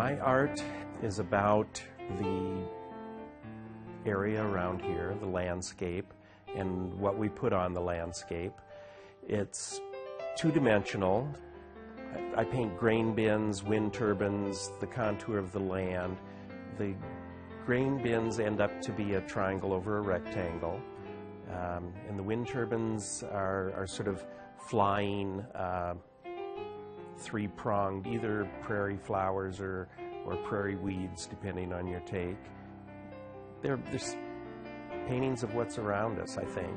My art is about the area around here, the landscape, and what we put on the landscape. It's two-dimensional. I paint grain bins, wind turbines, the contour of the land. The grain bins end up to be a triangle over a rectangle, and the wind turbines are sort of flying three-pronged, either prairie flowers or prairie weeds, depending on your take. They're paintings of what's around us, I think.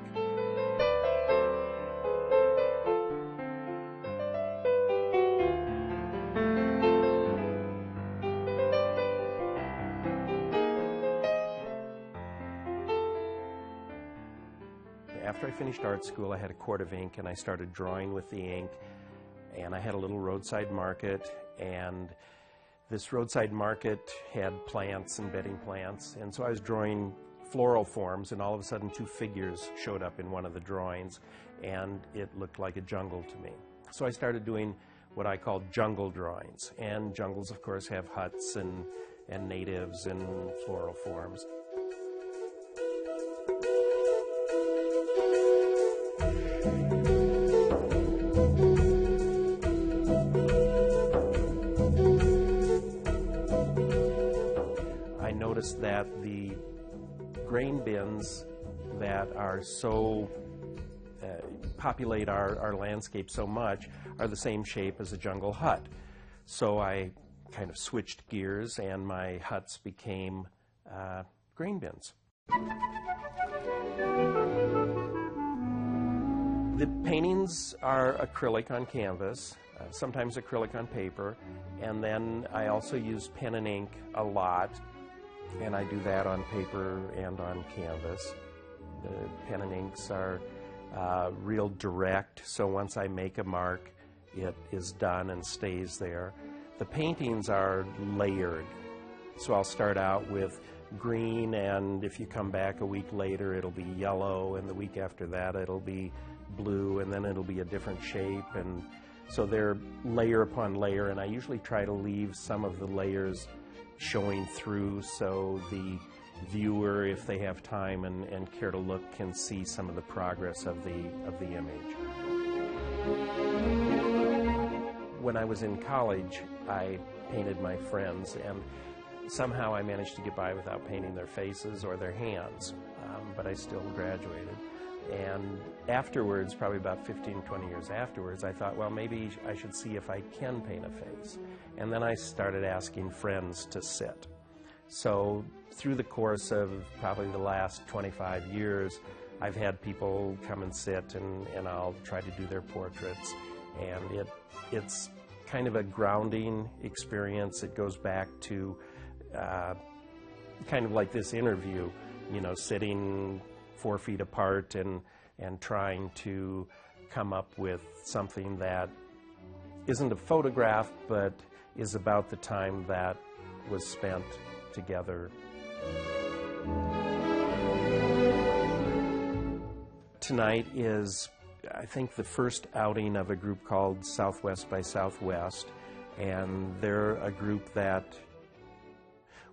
After I finished art school, I had a quart of ink and I started drawing with the ink, and I had a little roadside market, and this roadside market had plants and bedding plants, and so I was drawing floral forms, and all of a sudden two figures showed up in one of the drawings, and it looked like a jungle to me. So I started doing what I call jungle drawings, and jungles of course have huts and natives and floral forms. I noticed that the grain bins that are so populate our landscape so much are the same shape as a jungle hut. So I kind of switched gears and my huts became grain bins. The paintings are acrylic on canvas, sometimes acrylic on paper, and then I also use pen and ink a lot, and I do that on paper and on canvas. The pen and inks are real direct, so once I make a mark, it is done and stays there. The paintings are layered, so I'll start out with green, and if you come back a week later, it'll be yellow, and the week after that, it'll be blue, and then it'll be a different shape, and so they're layer upon layer, and I usually try to leave some of the layers showing through so the viewer, if they have time and care to look, can see some of the progress of the image. When I was in college, I painted my friends, and somehow I managed to get by without painting their faces or their hands, but I still graduated. And afterwards, probably about 15, 20 years afterwards, I thought, well, maybe I should see if I can paint a face. And then I started asking friends to sit. So through the course of probably the last 25 years, I've had people come and sit, and I'll try to do their portraits. And it's kind of a grounding experience. It goes back to kind of like this interview, you know, sitting 4 feet apart and trying to come up with something that isn't a photograph, but is about the time that was spent together. Tonight is, I think, the first outing of a group called Southwest by Southwest, and they're a group that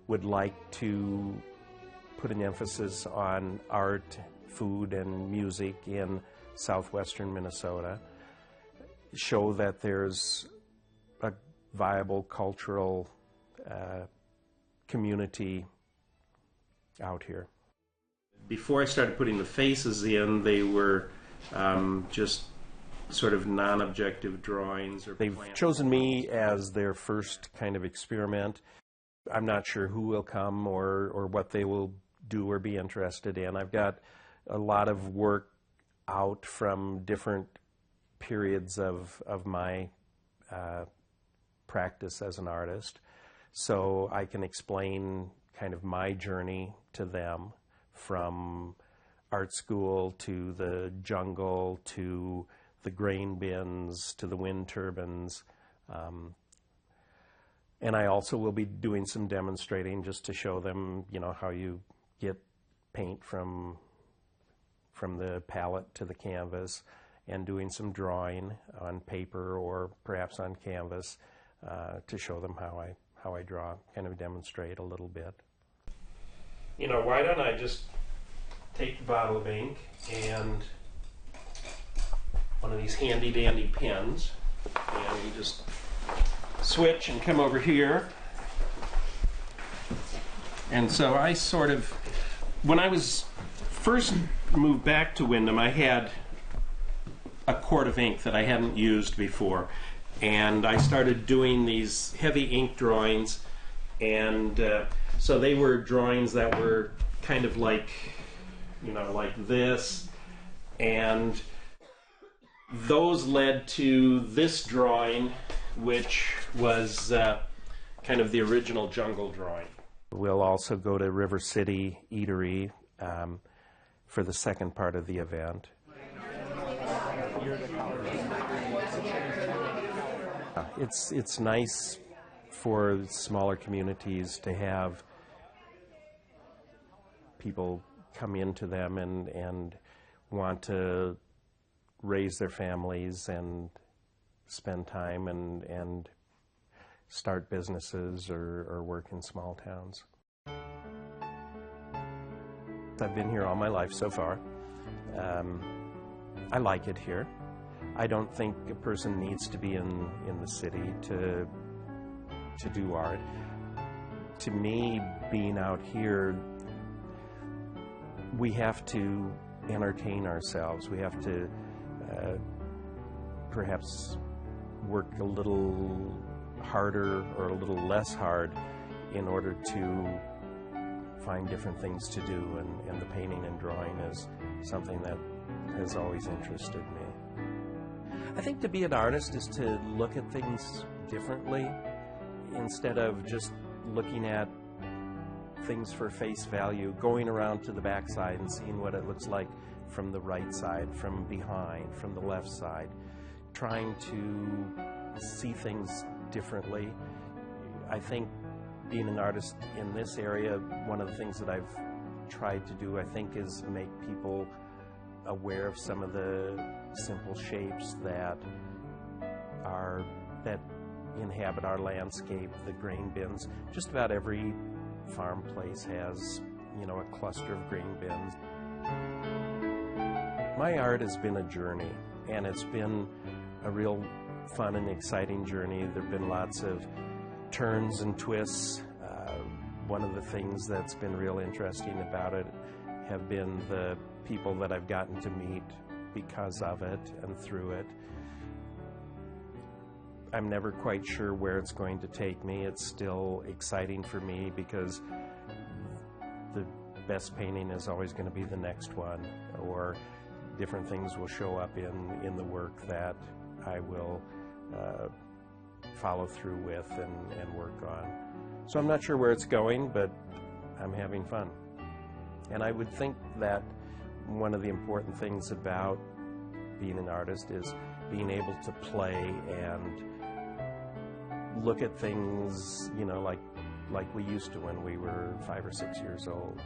would like to put an emphasis on art, food, and music in southwestern Minnesota, show that there's a viable cultural community out here. Before I started putting the faces in, they were just sort of non-objective drawings. They've chosen me as their first kind of experiment. I'm not sure who will come or what they will do or be interested in. I've got a lot of work out from different periods of my practice as an artist, so I can explain kind of my journey to them, from art school to the jungle to the grain bins to the wind turbines. And I also will be doing some demonstrating just to show them, you know, how you get paint from the palette to the canvas, and doing some drawing on paper or perhaps on canvas to show them how how I draw, kind of demonstrate a little bit. You know, why don't I just take the bottle of ink and one of these handy dandy pens, and you just switch and come over here. And so I sort of, when I was first moved back to Windham, I had a quart of ink that I hadn't used before, and I started doing these heavy ink drawings, and so they were drawings that were kind of like, you know, like this, and those led to this drawing, which was kind of the original jungle drawing. We'll also go to River City Eatery for the second part of the event. It's nice for smaller communities to have people come into them and want to raise their families and spend time and start businesses or work in small towns. I've been here all my life so far. I like it here. I don't think a person needs to be in the city to do art. To me, being out here, we have to entertain ourselves. We have to perhaps work a little harder or a little less hard in order to find different things to do, and the painting and drawing is something that has always interested me. I think to be an artist is to look at things differently instead of just looking at things for face value, going around to the back side and seeing what it looks like from the right side, from behind, from the left side, trying to see things differently. I think being an artist in this area, one of the things that I've tried to do, I think, is make people aware of some of the simple shapes that inhabit our landscape, the grain bins. Just about every farm place has, you know, a cluster of grain bins. My art has been a journey, and it's been a real fun and exciting journey. There have been lots of turns and twists. One of the things that's been real interesting about it have been the people that I've gotten to meet because of it and through it. I'm never quite sure where it's going to take me. It's still exciting for me because the best painting is always going to be the next one, or different things will show up in the work that I will follow through with and work on. So I'm not sure where it's going, but I'm having fun. And I would think that one of the important things about being an artist is being able to play and look at things, you know, like we used to when we were 5 or 6 years old.